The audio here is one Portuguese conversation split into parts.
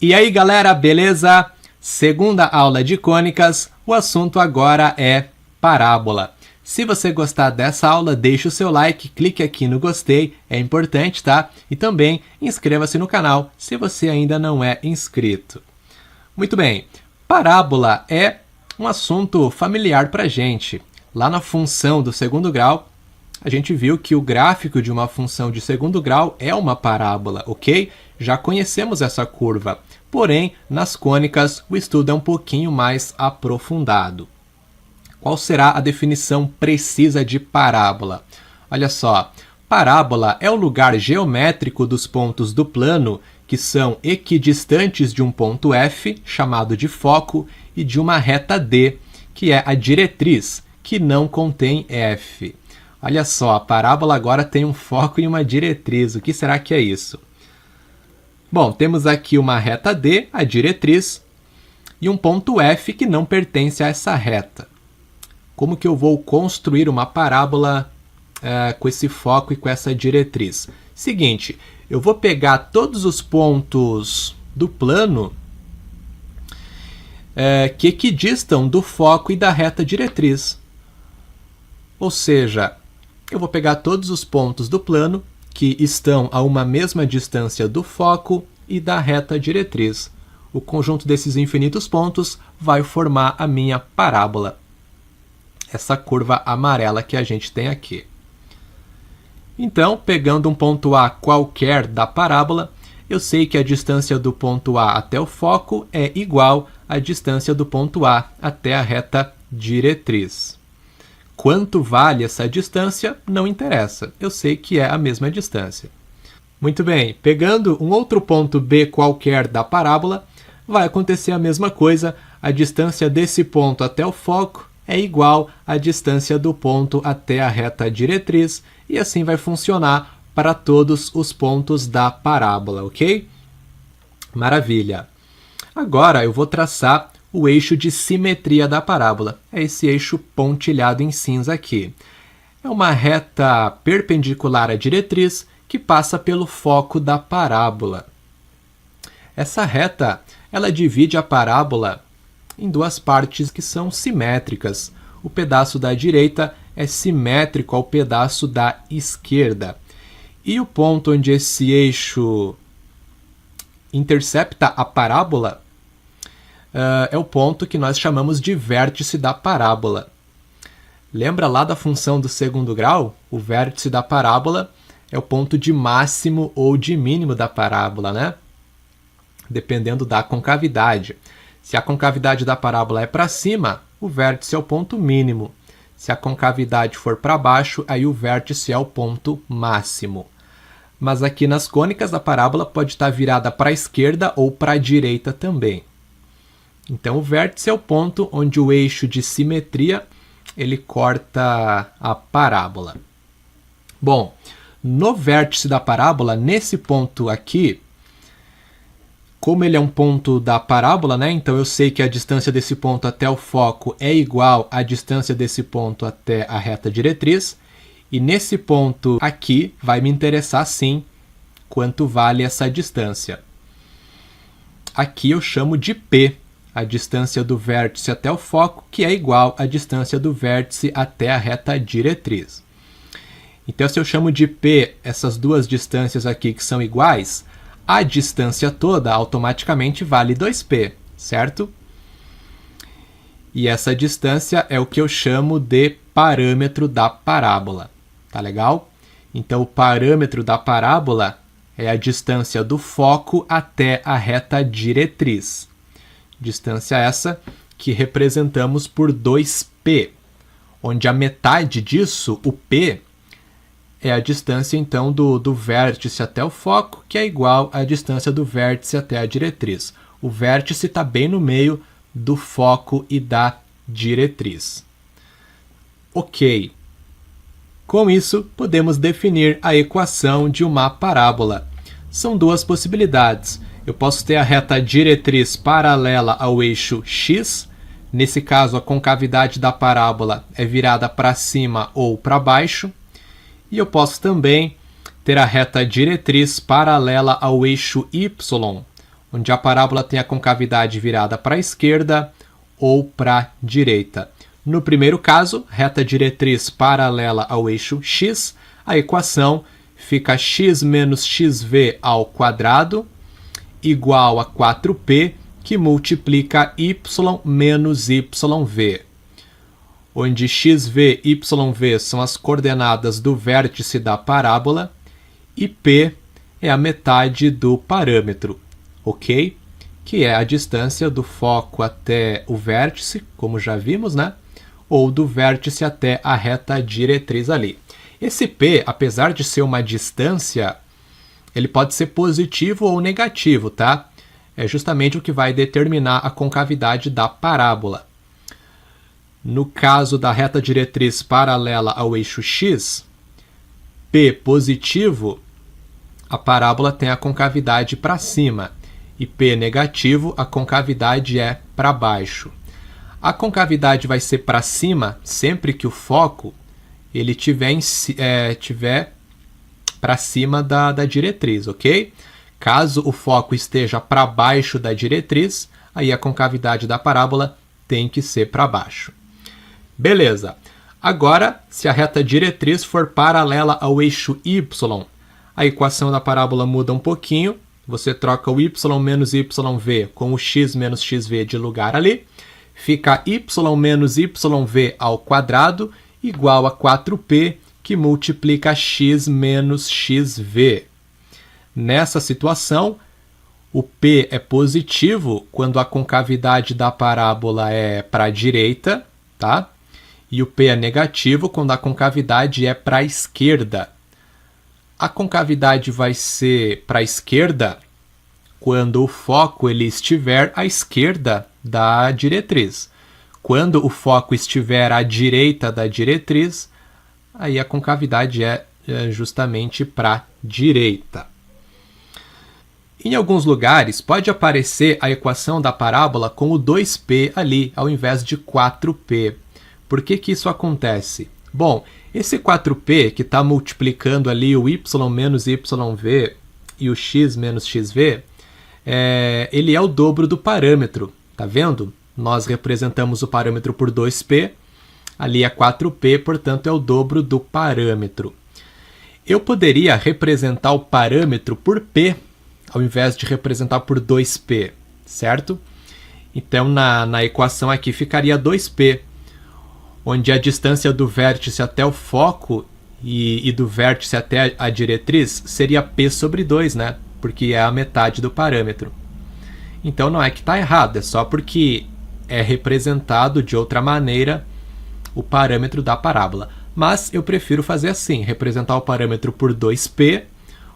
E aí galera, beleza? Segunda aula de cônicas, o assunto agora é parábola. Se você gostar dessa aula, deixe o seu like, clique aqui no gostei, é importante, tá? E também inscreva-se no canal se você ainda não é inscrito. Muito bem, parábola é um assunto familiar pra gente. Lá na função do segundo grau, a gente viu que o gráfico de uma função de segundo grau é uma parábola, ok? Já conhecemos essa curva, porém, nas cônicas, o estudo é um pouquinho mais aprofundado. Qual será a definição precisa de parábola? Olha só, parábola é o lugar geométrico dos pontos do plano que são equidistantes de um ponto F, chamado de foco, e de uma reta D, que é a diretriz, que não contém F. Olha só, a parábola agora tem um foco e uma diretriz. O que será que é isso? Bom, temos aqui uma reta D, a diretriz, e um ponto F que não pertence a essa reta. Como que eu vou construir uma parábola com esse foco e com essa diretriz? Seguinte, eu vou pegar todos os pontos do plano que equidistam do foco e da reta diretriz. Ou seja, eu vou pegar todos os pontos do plano que estão a uma mesma distância do foco e da reta diretriz. O conjunto desses infinitos pontos vai formar a minha parábola. Essa curva amarela que a gente tem aqui. Então, pegando um ponto A qualquer da parábola, eu sei que a distância do ponto A até o foco é igual à distância do ponto A até a reta diretriz. Quanto vale essa distância não interessa, eu sei que é a mesma distância. Muito bem, pegando um outro ponto B qualquer da parábola, vai acontecer a mesma coisa, a distância desse ponto até o foco é igual à distância do ponto até a reta diretriz, e assim vai funcionar para todos os pontos da parábola, ok? Maravilha! Agora eu vou traçar o eixo de simetria da parábola. É esse eixo pontilhado em cinza aqui. É uma reta perpendicular à diretriz que passa pelo foco da parábola. Essa reta, ela divide a parábola em duas partes que são simétricas. O pedaço da direita é simétrico ao pedaço da esquerda. E o ponto onde esse eixo intercepta a parábola é o ponto que nós chamamos de vértice da parábola. Lembra lá da função do segundo grau? O vértice da parábola é o ponto de máximo ou de mínimo da parábola, né? Dependendo da concavidade. Se a concavidade da parábola é para cima, o vértice é o ponto mínimo. Se a concavidade for para baixo, aí o vértice é o ponto máximo. Mas aqui nas cônicas, a parábola pode estar virada para a esquerda ou para a direita também. Então, o vértice é o ponto onde o eixo de simetria ele corta a parábola. Bom, no vértice da parábola, nesse ponto aqui, como ele é um ponto da parábola, né? Então eu sei que a distância desse ponto até o foco é igual à distância desse ponto até a reta diretriz. E nesse ponto aqui vai me interessar sim quanto vale essa distância. Aqui eu chamo de P, a distância do vértice até o foco, que é igual à distância do vértice até a reta diretriz. Então, se eu chamo de P essas duas distâncias aqui que são iguais, a distância toda automaticamente vale 2P, certo? E essa distância é o que eu chamo de parâmetro da parábola. Tá legal? Então, o parâmetro da parábola é a distância do foco até a reta diretriz. Distância essa que representamos por 2P, onde a metade disso, o P, é a distância então do vértice até o foco, que é igual à distância do vértice até a diretriz. O vértice está bem no meio do foco e da diretriz. Ok. Com isso, podemos definir a equação de uma parábola. São duas possibilidades. Eu posso ter a reta diretriz paralela ao eixo x. Nesse caso, a concavidade da parábola é virada para cima ou para baixo. E eu posso também ter a reta diretriz paralela ao eixo y, onde a parábola tem a concavidade virada para a esquerda ou para a direita. No primeiro caso, reta diretriz paralela ao eixo x, a equação fica x menos xv ao quadrado igual a 4p, que multiplica y menos yv, onde xv e yv são as coordenadas do vértice da parábola e p é a metade do parâmetro, ok? Que é a distância do foco até o vértice, como já vimos, né? Ou do vértice até a reta diretriz ali. Esse p, apesar de ser uma distância, ele pode ser positivo ou negativo, tá? É justamente o que vai determinar a concavidade da parábola. No caso da reta diretriz paralela ao eixo x, p positivo, a parábola tem a concavidade para cima, e p negativo, a concavidade é para baixo. A concavidade vai ser para cima sempre que o foco ele tiver para cima da diretriz, ok? Caso o foco esteja para baixo da diretriz, aí a concavidade da parábola tem que ser para baixo. Beleza. Agora, se a reta diretriz for paralela ao eixo y, a equação da parábola muda um pouquinho. Você troca o y menos yv com o x menos xv de lugar ali. Fica y menos yv ao quadrado igual a 4p, que multiplica x menos xv. Nessa situação, o p é positivo quando a concavidade da parábola é para a direita, tá? E o p é negativo quando a concavidade é para a esquerda. A concavidade vai ser para a esquerda quando o foco ele estiver à esquerda da diretriz. Quando o foco estiver à direita da diretriz, aí a concavidade é justamente para a direita. Em alguns lugares, pode aparecer a equação da parábola com o 2p ali, ao invés de 4p. Por que que isso acontece? Bom, esse 4p que está multiplicando ali o y menos yv e o x menos xv, ele é o dobro do parâmetro, tá vendo? Nós representamos o parâmetro por 2p, ali é 4p, portanto é o dobro do parâmetro. Eu poderia representar o parâmetro por p, ao invés de representar por 2p, certo? Então na equação aqui ficaria 2p, onde a distância do vértice até o foco e do vértice até a diretriz seria p sobre 2, né? Porque é a metade do parâmetro. Então não é que está errado, é só porque é representado de outra maneira o parâmetro da parábola. Mas eu prefiro fazer assim, representar o parâmetro por 2p,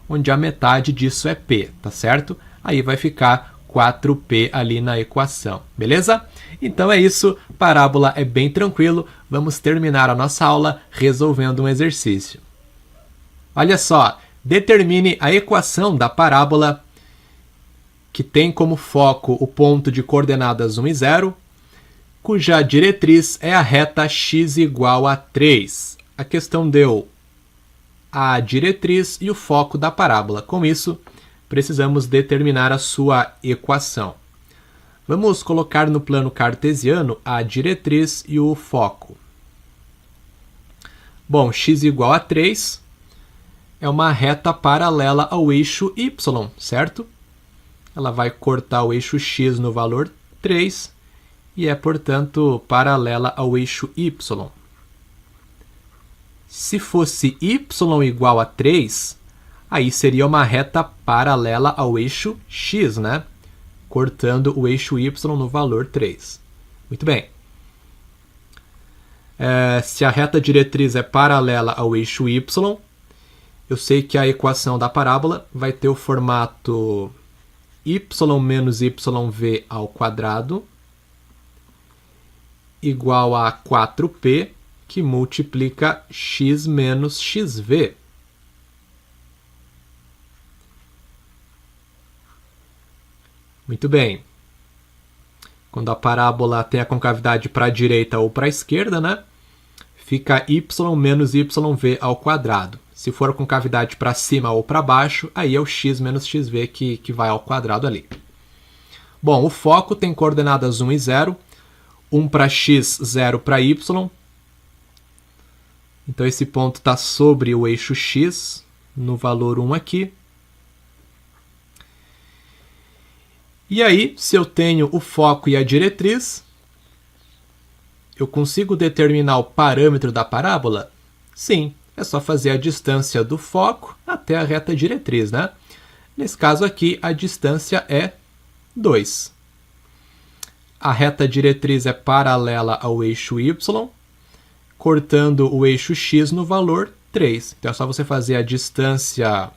onde a metade disso é p, tá certo? Aí vai ficar 4p ali na equação, beleza? Então é isso, parábola é bem tranquilo, vamos terminar a nossa aula resolvendo um exercício. Olha só, determine a equação da parábola que tem como foco o ponto de coordenadas 1 e 0, cuja diretriz é a reta x igual a 3. A questão deu a diretriz e o foco da parábola. Com isso, precisamos determinar a sua equação. Vamos colocar no plano cartesiano a diretriz e o foco. Bom, x igual a 3 é uma reta paralela ao eixo y, certo? Ela vai cortar o eixo x no valor 3 e é, portanto, paralela ao eixo y. Se fosse y igual a 3, aí seria uma reta paralela ao eixo x, né? Cortando o eixo y no valor 3. Muito bem. Se a reta diretriz é paralela ao eixo y, eu sei que a equação da parábola vai ter o formato y menos yv ao quadrado igual a 4p, que multiplica x menos xv. Muito bem. Quando a parábola tem a concavidade para a direita ou para a esquerda, né? Fica y menos yv ao quadrado. Se for concavidade para cima ou para baixo, aí é o x menos xv que vai ao quadrado ali. Bom, o foco tem coordenadas 1 e 0, 1 para x, 0 para y. Então esse ponto está sobre o eixo x, no valor 1 aqui. E aí, se eu tenho o foco e a diretriz, eu consigo determinar o parâmetro da parábola? Sim, é só fazer a distância do foco até a reta diretriz, né? Nesse caso aqui, a distância é 2. A reta diretriz é paralela ao eixo y, cortando o eixo x no valor 3. Então é só você fazer a distância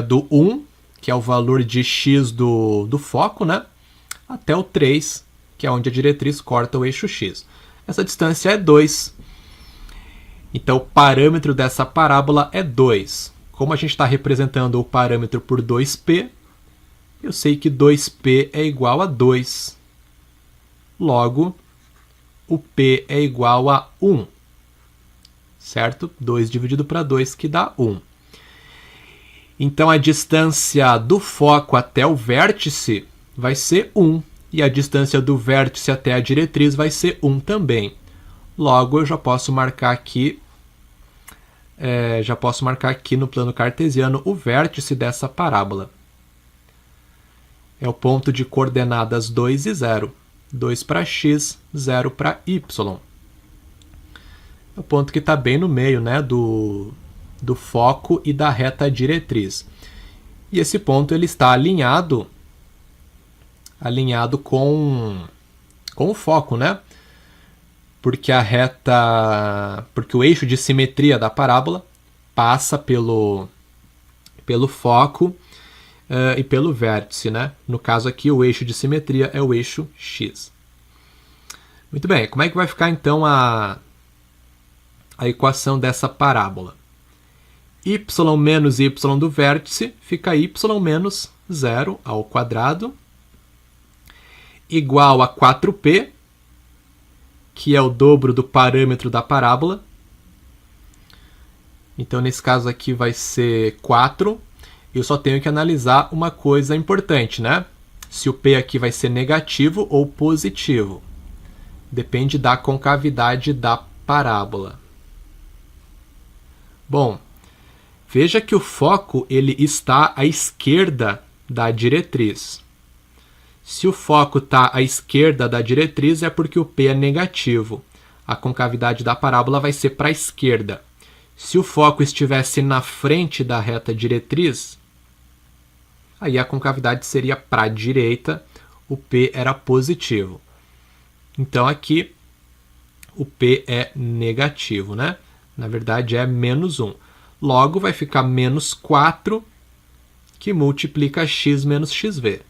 do 1, que é o valor de x do foco, né? Até o 3, que é onde a diretriz corta o eixo x. Essa distância é 2. Então o parâmetro dessa parábola é 2. Como a gente está representando o parâmetro por 2p, eu sei que 2p é igual a 2. Logo, o p é igual a 1. Certo? 2 dividido para 2, que dá 1. Então, a distância do foco até o vértice vai ser 1. E a distância do vértice até a diretriz vai ser 1 também. Logo, eu já posso marcar aqui no plano cartesiano o vértice dessa parábola. É o ponto de coordenadas 2 e 0. 2 para x, 0 para y. É o ponto que está bem no meio, né, do foco e da reta diretriz. E esse ponto ele está alinhado com o foco, né? Porque o eixo de simetria da parábola passa pelo foco e pelo vértice, né? No caso aqui, o eixo de simetria é o eixo x. Muito bem, como é que vai ficar então a equação dessa parábola? Y menos y do vértice fica y menos 0 ao quadrado, igual a 4p, que é o dobro do parâmetro da parábola. Então, nesse caso aqui vai ser 4. Eu só tenho que analisar uma coisa importante, né? Se o p aqui vai ser negativo ou positivo. Depende da concavidade da parábola. Bom, veja que o foco ele está à esquerda da diretriz. Se o foco está à esquerda da diretriz é porque o p é negativo. A concavidade da parábola vai ser para a esquerda. Se o foco estivesse na frente da reta diretriz, aí a concavidade seria para a direita, o p era positivo. Então aqui o p é negativo, né? Na verdade é menos 1. Logo vai ficar menos 4, que multiplica x menos xv.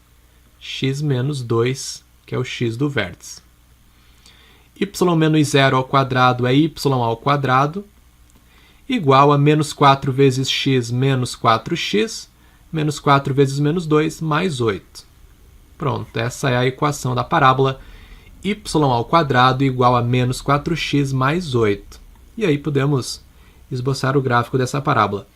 X menos 2, que é o x do vértice. Y menos 0 ao quadrado é y ao quadrado, igual a menos 4 vezes x menos 4x, menos 4 vezes menos 2, mais 8. Pronto, essa é a equação da parábola y ao quadrado igual a menos 4x mais 8. E aí podemos esboçar o gráfico dessa parábola.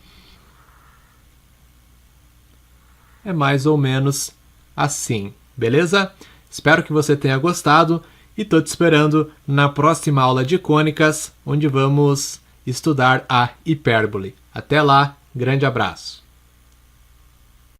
É mais ou menos assim, beleza? Espero que você tenha gostado e estou te esperando na próxima aula de cônicas, onde vamos estudar a hipérbole. Até lá, grande abraço!